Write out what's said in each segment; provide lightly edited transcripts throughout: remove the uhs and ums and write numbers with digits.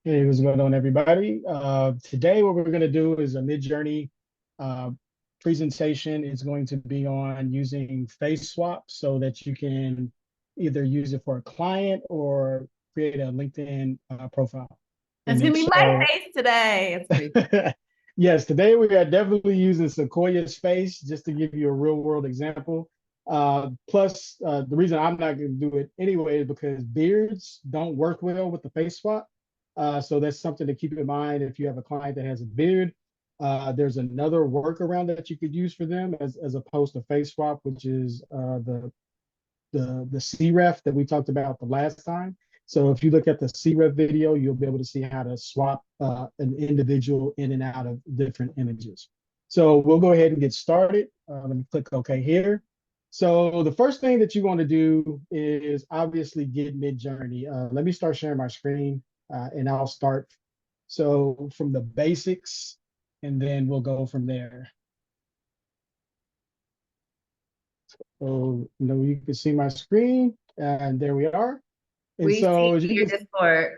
Hey, what's going on, everybody? Today, what we're going to do is a MidJourney uh, presentation. It's going to be on using face swap so that you can either use it for a client or create a LinkedIn profile It's gonna image. be my So, face today. It's pretty yes, today we are definitely using Sequoia's face just to give you a real world example. Plus, the reason I'm not going to do it anyway is because beards don't work well with the face swap. So that's something to keep in mind if you have a client that has a beard. There's another workaround that you could use for them as opposed to face swap, which is the CREF that we talked about the last time. So if you look at the CREF video, you'll be able to see how to swap an individual in and out of different images. So we'll go ahead and get started. Let me click OK here. So the first thing that you want to do is obviously get MidJourney. Let me start sharing my screen and I'll start. So from the basics, and then we'll go from there. So you can see my screen, and there we are. And We so see as you your can, Discord.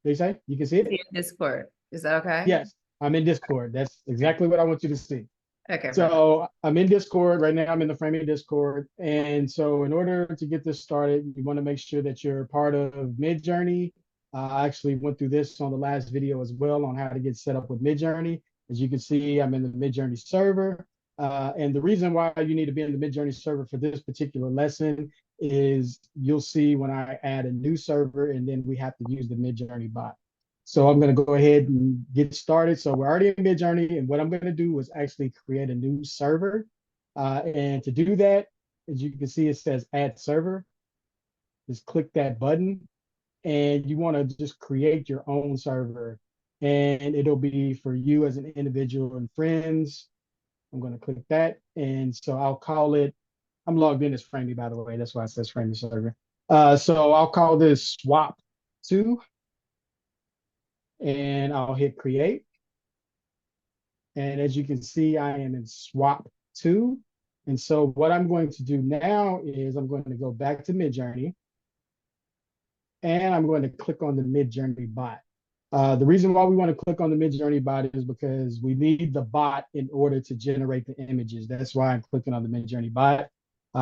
they say you can see See it. your Discord. Is that okay? Yes, I'm in Discord. That's exactly what I want you to see. Okay, perfect. So I'm in Discord right now. I'm in the framing Discord, and so in order to get this started, you want to make sure that you're part of MidJourney. I actually went through this on the last video as well on how to get set up with MidJourney. As you can see, I'm in the MidJourney server. And the reason why you need to be in the MidJourney server for this particular lesson is you'll see when I add a new server and then we have to use the MidJourney bot. So I'm going to go ahead and get started. So we're already in MidJourney, and what I'm going to do is actually create a new server. And to do that, as you can see, it says add server. Just click that button, and you want to just create your own server. And it'll be for you as an individual and friends. I'm going to click that. And so I'll call it, I'm logged in as Framey, by the way. That's why it says Framey server. So I'll call this swap 2, and I'll hit create. And as you can see, I am in swap 2. And so what I'm going to do now is I'm going to go back to MidJourney, and I'm going to click on the MidJourney bot. The reason why we want to click on the MidJourney bot is because we need the bot in order to generate the images. That's why I'm clicking on the MidJourney bot.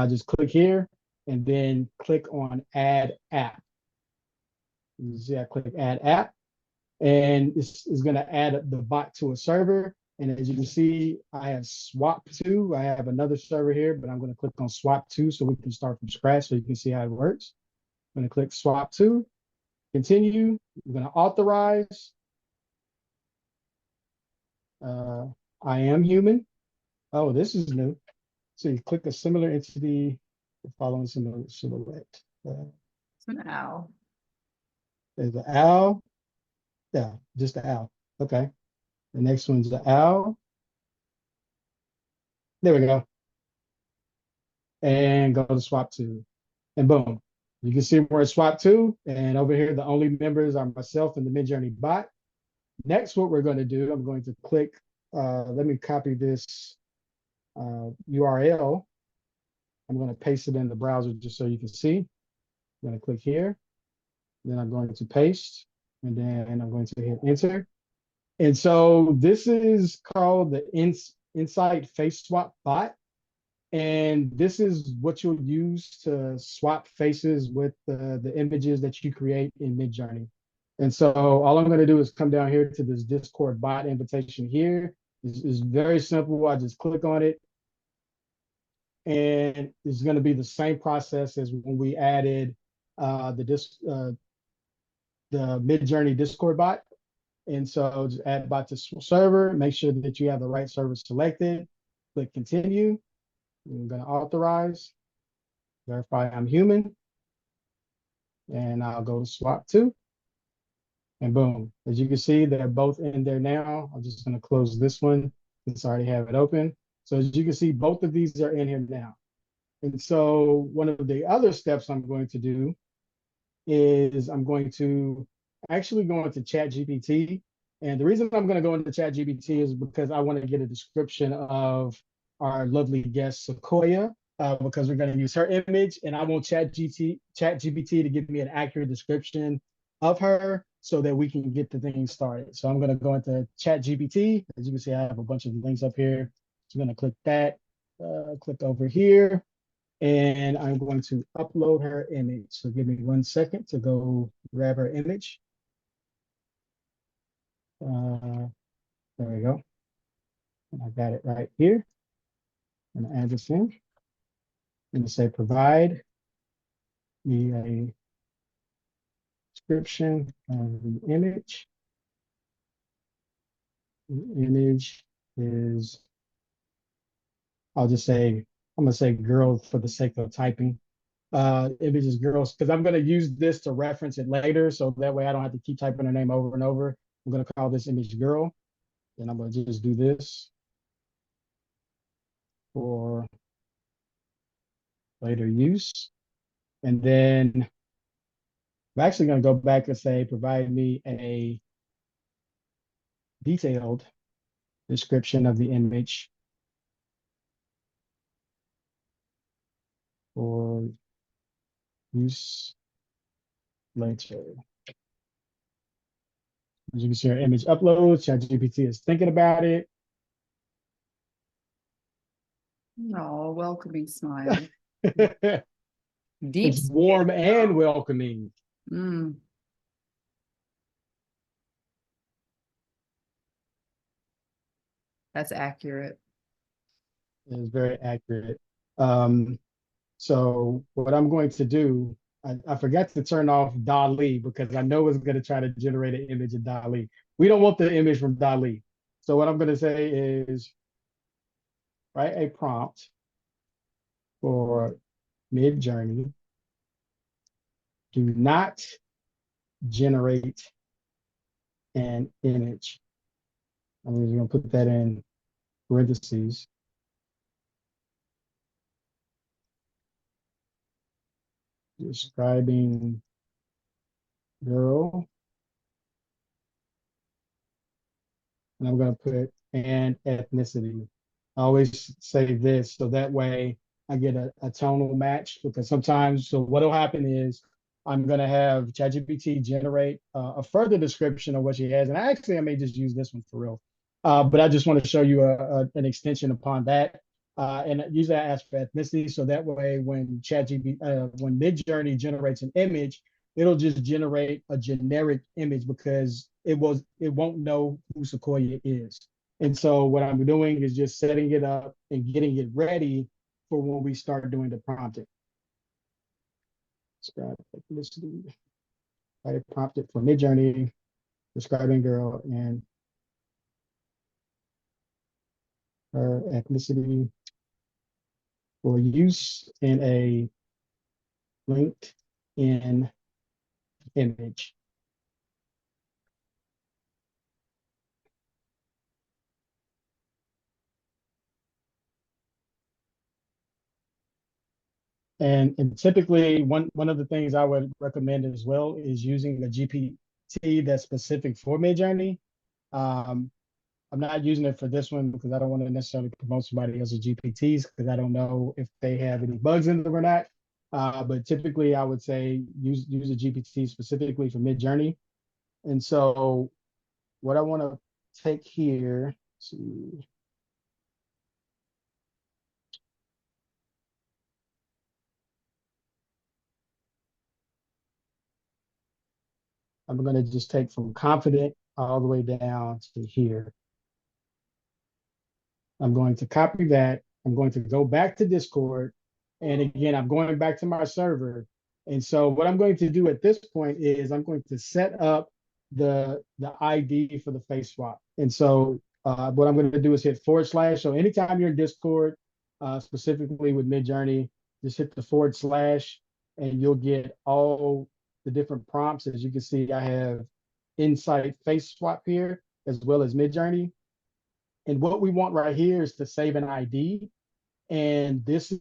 Just click here and then click on add app. You see, I click add app, and it's going to add the bot to a server. And as you can see, I have swap 2. I have another server here, but I'm going to click on swap 2 so we can start from scratch so you can see how it works. I'm going to click swap 2, continue. I'm going to authorize. I am human. Oh, this is new. So you click a similar entity following similar silhouette. It's an owl. There's the owl. Yeah, just the owl. Okay. The next one's the owl. There we go. And go to swap 2. And boom. You can see where it's swap 2. And over here, the only members are myself and the MidJourney bot. Next, what we're going to do, I'm going to click, let me copy this URL. I'm going to paste it in the browser just so you can see. I'm going to click here. Then I'm going to paste. And then I'm going to hit enter. And so this is called the Insight Face Swap bot. And this is what you'll use to swap faces with the images that you create in MidJourney. And so all I'm going to do is come down here to this Discord bot invitation here. It's very simple. I just click on it. And it's going to be the same process as when we added the MidJourney Discord bot. And so just add bot to server, make sure that you have the right server selected, click continue. I'm going to authorize, verify I'm human, and I'll go to swap 2. And boom, as you can see, they're both in there now. I'm just going to close this one since I already have it open. So as you can see, both of these are in here now. And so one of the other steps I'm going to do is I'm going to actually go into ChatGPT. And the reason I'm going to go into ChatGPT is because I want to get a description of our lovely guest, Sequoia, because we're going to use her image. And I want ChatGPT to give me an accurate description of her so that we can get the thing started. So I'm going to go into Chat GPT. As you can see, I have a bunch of links up here. So I'm going to click that, click over here, and I'm going to upload her image. So give me 1 second to go grab her image. There we go. And I got it right here. I'm going to add this in. I'm going to say provide me a description of the image. The image is, I'll just say, I'm going to say girl for the sake of typing. Image is girls, because I'm going to use this to reference it later. So that way I don't have to keep typing her name over and over. I'm going to call this image girl. And I'm going to just do this for later use. And then I'm actually going to go back and say, provide me a detailed description of the image for use later. As you can see, our image uploads. ChatGPT is thinking about it. No, welcoming smile. It's Deep. warm and welcoming. Mm. That's accurate. It is very accurate. So what I'm going to do, I forgot to turn off DALL-E because I know it's going to try to generate an image in DALL-E. We don't want the image from DALL-E. So what I'm going to say is write a prompt for MidJourney. Do not generate an image. I'm just going to put that in parentheses. Describing girl. And I'm going to put and ethnicity. I always say this so that way I get a tonal match, because sometimes, so what'll happen is I'm going to have ChatGPT generate a further description of what she has. And I may just use this one for real. But I just want to show you an extension upon that. And usually I ask for ethnicity. So that way when when MidJourney generates an image, it'll just generate a generic image because it won't know who Sequoia is. And so what I'm doing is just setting it up and getting it ready for when we start doing the prompting. Describe ethnicity. I prompted for MidJourney, describing girl and her ethnicity for use in a LinkedIn image. And typically one of the things I would recommend as well is using a GPT that's specific for MidJourney. I'm not using it for this one because I don't want to necessarily promote somebody else's GPTs because I don't know if they have any bugs in them or not. But typically I would say use a GPT specifically for MidJourney. And so what I want to take here, let's see, I'm going to just take from confident all the way down to here. I'm going to copy that. I'm going to go back to Discord. And again, I'm going back to my server. And so what I'm going to do at this point is I'm going to set up the ID for the face swap. And so what I'm going to do is hit /. So anytime you're in Discord, specifically with MidJourney, just hit the / and you'll get all the different prompts. As you can see, I have Insight face swap here, as well as MidJourney. And what we want right here is to save an ID. And this,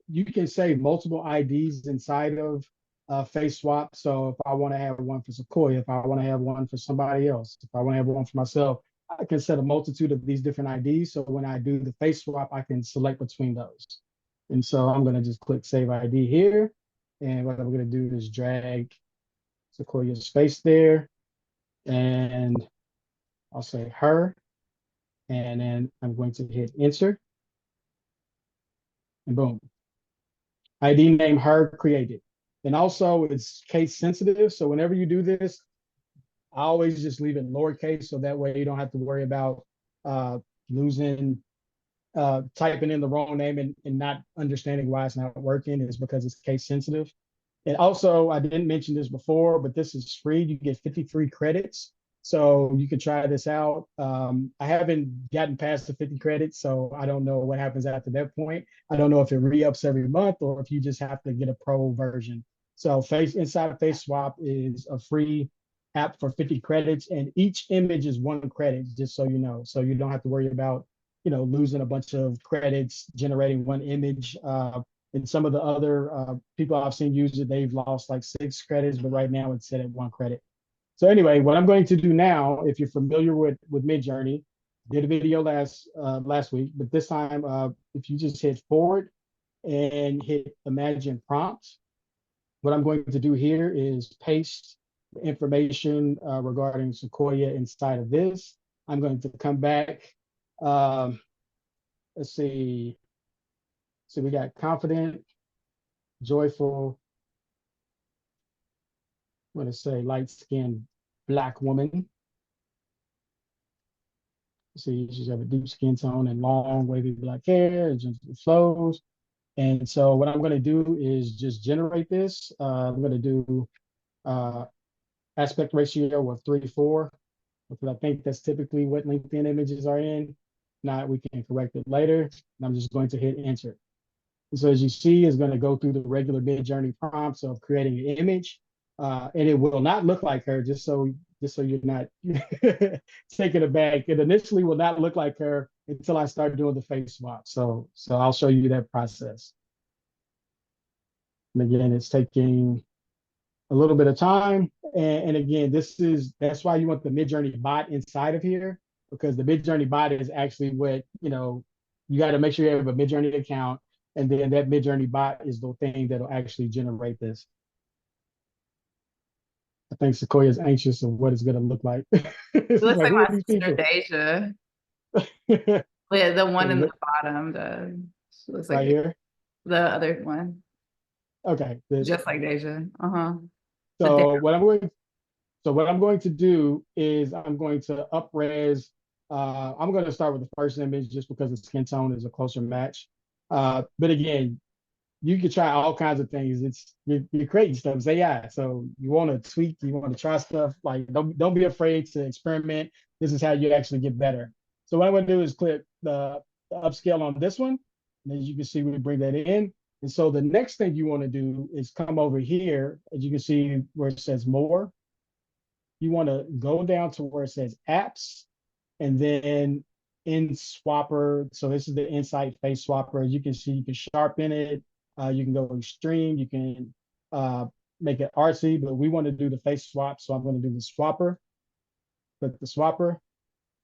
you can save multiple IDs inside of face swap. So if I want to have one for Sequoia, if I want to have one for somebody else, if I want to have one for myself, I can set a multitude of these different IDs. So when I do the face swap, I can select between those. And so I'm going to just click save ID here. And what I'm going to do is drag Sequoia's face there, and I'll say her, and then I'm going to hit enter, and boom. ID name her created. And also it's case sensitive. So whenever you do this, I always just leave it lowercase so that way you don't have to worry about uh, losing, typing in the wrong name and not understanding why it's not working is because it's case sensitive. And also, I didn't mention this before, but this is free. You get 53 credits. So you can try this out. I haven't gotten past the 50 credits, so I don't know what happens after that point. I don't know if it re-ups every month or if you just have to get a pro version. So Inside of Face Swap is a free app for 50 credits, and each image is 1 credit, just so you know. So you don't have to worry about, losing a bunch of credits generating one image. And some of the other people I've seen use it, they've lost like 6 credits, but right now it's set at 1 credit. So anyway, what I'm going to do now, if you're familiar with MidJourney, did a video last week, but this time, if you just hit forward and hit imagine prompts, what I'm going to do here is paste information regarding Sequoia inside of this. I'm going to come back. Um, let's see. So we got confident, joyful, I'm going to say light-skinned Black woman. See, she's got a deep skin tone and long, wavy black hair, and gentle flows. And so what I'm going to do is just generate this. I'm going to do uh, aspect ratio of 3:4, because I think that's typically what LinkedIn images are in. Not, we can correct it later. And I'm just going to hit enter. And so as you see, it's going to go through the regular MidJourney prompts of creating an image. And it will not look like her, just so you're not taken aback. It initially will not look like her until I start doing the face swap. So I'll show you that process. And again, it's taking a little bit of time. And again, that's why you want the MidJourney bot inside of here, because the MidJourney bot is actually what, you got to make sure you have a MidJourney account. And then that MidJourney bot is the thing that'll actually generate this. I think Sequoia is anxious of what it's going to look like. It It's looks like, like who are my these sister people? Deja. Yeah, the one in the Okay, bottom, she looks right like here. the other one, Okay, this. just like Deja. Uh-huh. But So what I'm going to do is I'm going to up-res. I'm going to start with the first image just because the skin tone is a closer match. But again, you can try all kinds of things. You're creating stuff. It's AI. So you want to tweak, you want to try stuff. Like don't be afraid to experiment. This is how you actually get better. So what I'm going to do is click the upscale on this one. And as you can see, we bring that in. And so the next thing you want to do is come over here, as you can see where it says more. You want to go down to where it says apps, and then in swapper. So this is the Insight Face Swapper. As you can see, you can sharpen it. You can go extreme. You can uh, make it artsy, but we want to do the face swap. So I'm going to do the swapper. Click the swapper.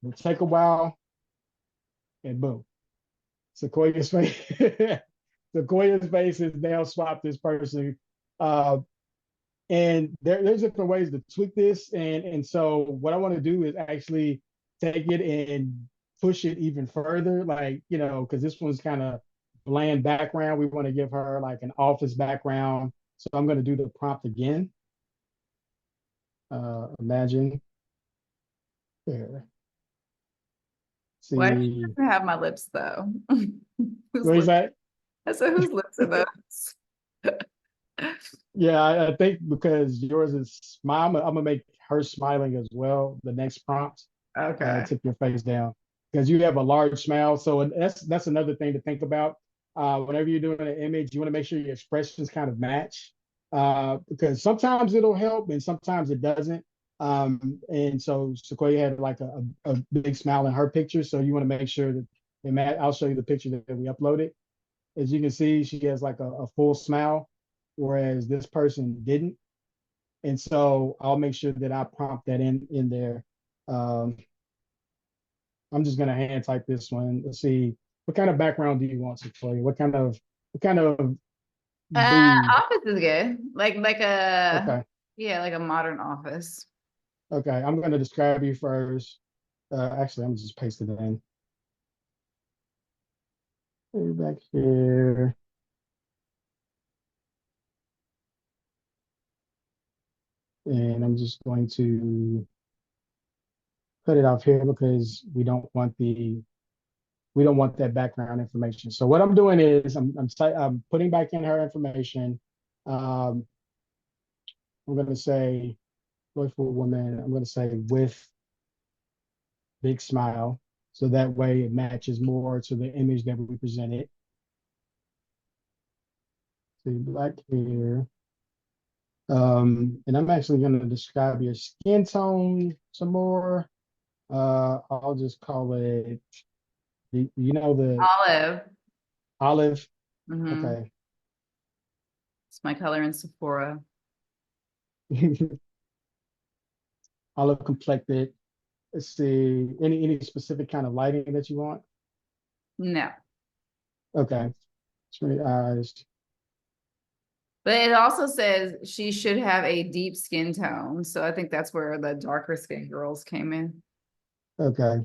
It'll take a while, and boom, Sequoia's face. Sequoia's face is now swapped this person. Uh, and there's different ways to tweak this. And so what I want to do is actually take it and push it even further, like, because this one's kind of bland background. We want to give her like an office background. So I'm going to do the prompt again. Imagine there. why does she See, doesn't have my lips though? Whose what is lips? that? I said, whose lips are those? Yeah, I think because yours is mine, I'm gonna make her smiling as well. The next prompt. Okay. Tip your face down because you have a large smile. So that's another thing to think about. Whenever you're doing an image, you want to make sure your expressions kind of match because sometimes it'll help and sometimes it doesn't. And so Sequoia had like a big smile in her picture. So you want to make sure that they match. I'll show you the picture that we uploaded. As you can see, she has like a full smile, whereas this person didn't. And so I'll make sure that I prompt that in there. Um, I'm just gonna hand type this one. Let's see, what kind of background do you want, Victoria? What kind of mood? Office is good. Like a Okay. Yeah, like a modern office. Okay, I'm going to describe you first. Actually, I'm just pasting it in. Way back here. And I'm just going to put it off here because we don't want that background information. So what I'm doing is I'm putting back in her information. Um, I'm going to say joyful woman. I'm going to say with big smile. So that way it matches more to the image that we presented. See black hair. And I'm actually going to describe your skin tone some more. I'll just call it, the Olive. olive. Hmm. Okay. It's my color in Sephora. Olive complected. Let's see, any specific kind of lighting that you want? No. Okay. Three eyes. But it also says she should have a deep skin tone. So I think that's where the darker skin girls came in. Okay.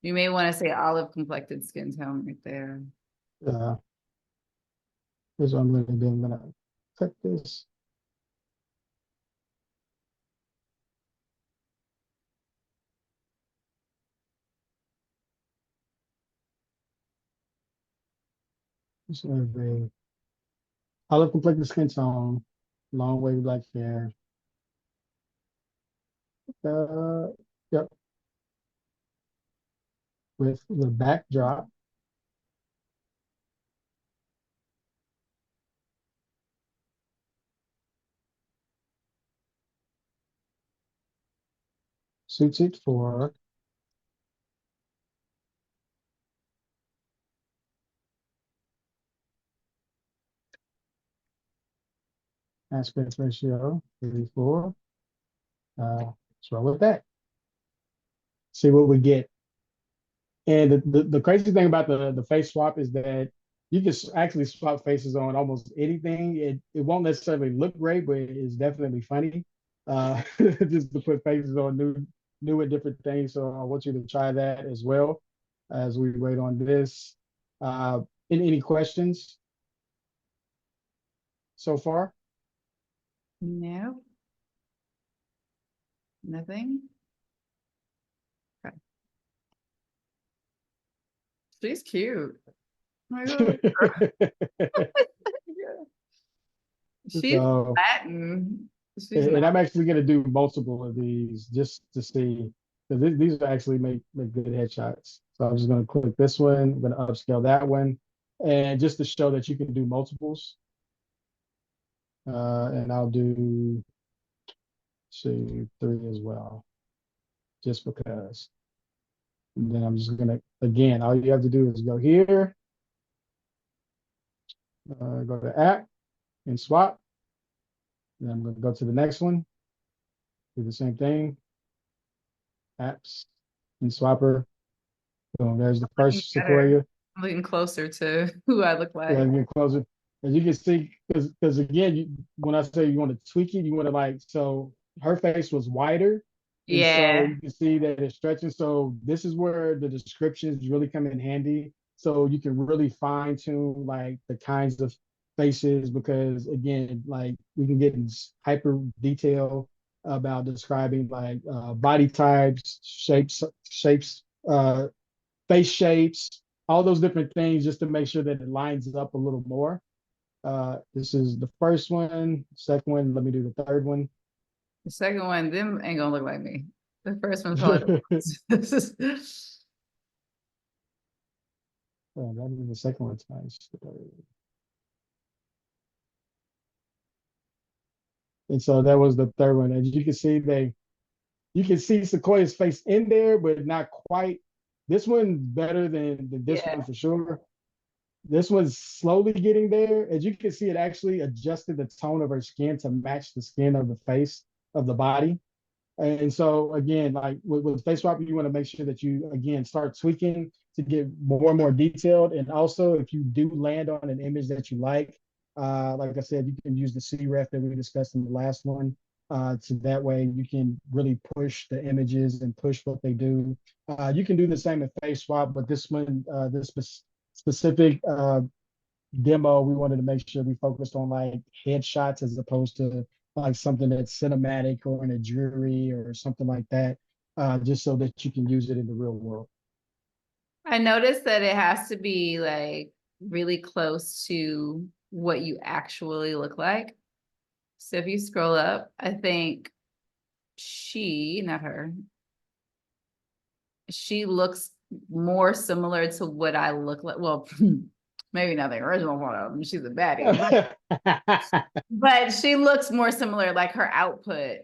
You may want to say olive complected skin tone right there. Uh, here's what I'm going to do. I'm going to cut this. Survey. Olive complected skin tone. Long wavy black hair. Uh, yep. With the backdrop. Suited for aspect ratio 34. Let's roll with that. See what we get. And the crazy thing about the face swap is that you can actually swap faces on almost anything. It won't necessarily look great, but it's definitely funny. Just to put faces on new and different things. So I want you to try that as well as we wait on this. Uh, any questions so far? No, nothing. Okay. She's cute. My God. She's So, Latin. She's and not. I'm actually going to do multiple of these just to see, because these actually make good headshots. So I'm just going to click this one. I'm going to upscale that one, and just to show that you can do multiples. And I'll do see three as well, just because. And then I'm just going to, again, all you have to do is go here, go to app and swap. Then I'm going to go to the next one, do the same thing, apps and swapper. So there's the Looking first better. Sequoia. I'm looking closer to who I look Yeah, like. get closer. As you can see, because again, when I say you want to tweak it, you want to like, so her face was wider. And so Yeah. you can see that it's stretching. So this is where the descriptions really come in handy. So you can really fine tune like the kinds of faces, because again, like we can get in hyper detail about describing like body types, uh, face shapes, all those different things, just to make sure that it lines up a little more. This is the first one. Second one, let me do the third one. The second one, them ain't gonna look like me. The first one's probably this is Oh, that is the second one's nice. And so that was the third one. As you can see, you can see Sequoia's face in there, but not quite. This one's better than this yeah. one for sure. This one's slowly getting there. As you can see, it actually adjusted the tone of her skin to match the skin of the face of the body. And so again, like with face swap, you want to make sure that you again start tweaking to get more and more detailed. And also, if you do land on an image that you like, Like I said, you can use the CREF that we discussed in the last one. So that way you can really push the images and push what they do. You can do the same in face swap, but this one, this specific demo, we wanted to make sure we focused on like headshots as opposed to like something that's cinematic or in a jury or something like that, just so that you can use it in the real world. I noticed that it has to be like really close to what you actually look like. So if you scroll up, I think not her, she looks more similar to what I look like. Well, maybe not the original one of them. She's a baddie, but she looks more similar, like her output.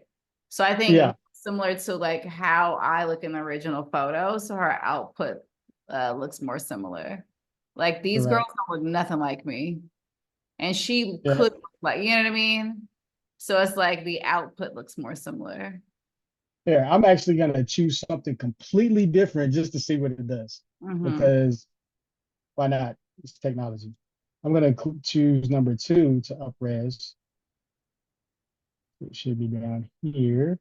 So I think Yeah, similar to like how I look in the original photo. So her output looks more similar. Like these girls correct. don't look nothing like me. And she Yeah, could look like, you know what I mean? So it's like the output looks more similar. yeah. I'm actually gonna choose something completely different just to see what it does, Mm-hmm. because why not? It's technology. I'm gonna choose number 2 to upres. It should be down here.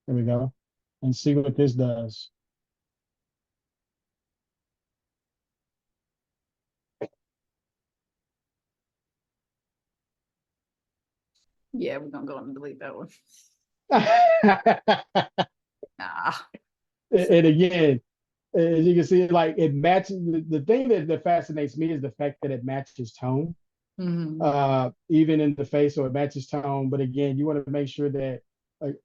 There we go. And see what this does. Yeah, we're gonna go and delete that one. and Nah. again, as you can see, like it matches. The thing that fascinates me is the fact that it matches tone, Mm-hmm. even in the face, so it matches tone. But again, you want to make sure that.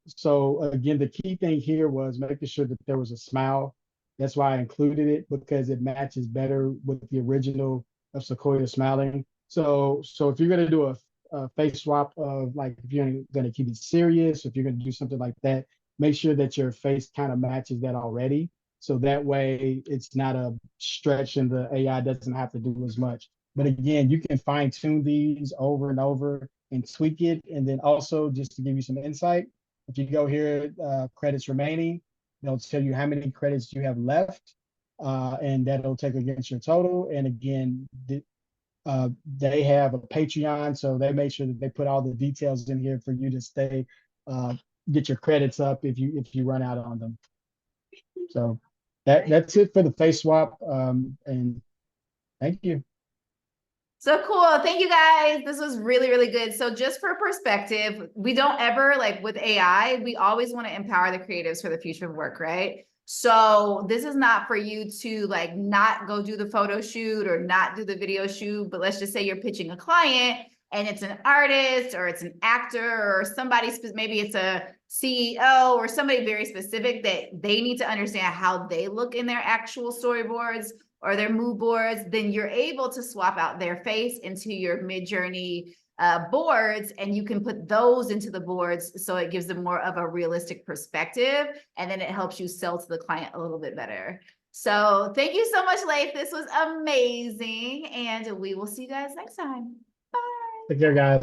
So again, the key thing here was making sure that there was a smile. That's why I included it, because it matches better with the original of Sequoia smiling. So if you're gonna do a face swap of, like, if you're gonna keep it serious, if you're gonna do something like that, make sure that your face kind of matches that already. So that way it's not a stretch and the AI doesn't have to do as much. But again, you can fine tune these over and over and tweak it. And then also, just to give you some insight, if you go here, credits remaining, they'll tell you how many credits you have left, and that'll take against your total. And again, they have a Patreon, so they make sure that they put all the details in here for you to stay, uh, get your credits up if you run out on them. So that's it for the face swap. And thank you. So cool. Thank you guys. This was really, really good. So just for perspective, we don't ever, like with AI, we always want to empower the creatives for the future of work, right? So this is not for you to like not go do the photo shoot or not do the video shoot, but let's just say you're pitching a client and it's an artist or it's an actor or somebody, maybe it's a CEO or somebody very specific that they need to understand how they look in their actual storyboards or their mood boards. Then you're able to swap out their face into your MidJourney boards, and you can put those into the boards so it gives them more of a realistic perspective, and then it helps you sell to the client a little bit better. So thank you so much, Leif. This was amazing, and we will see you guys next time. Bye. Take care, guys.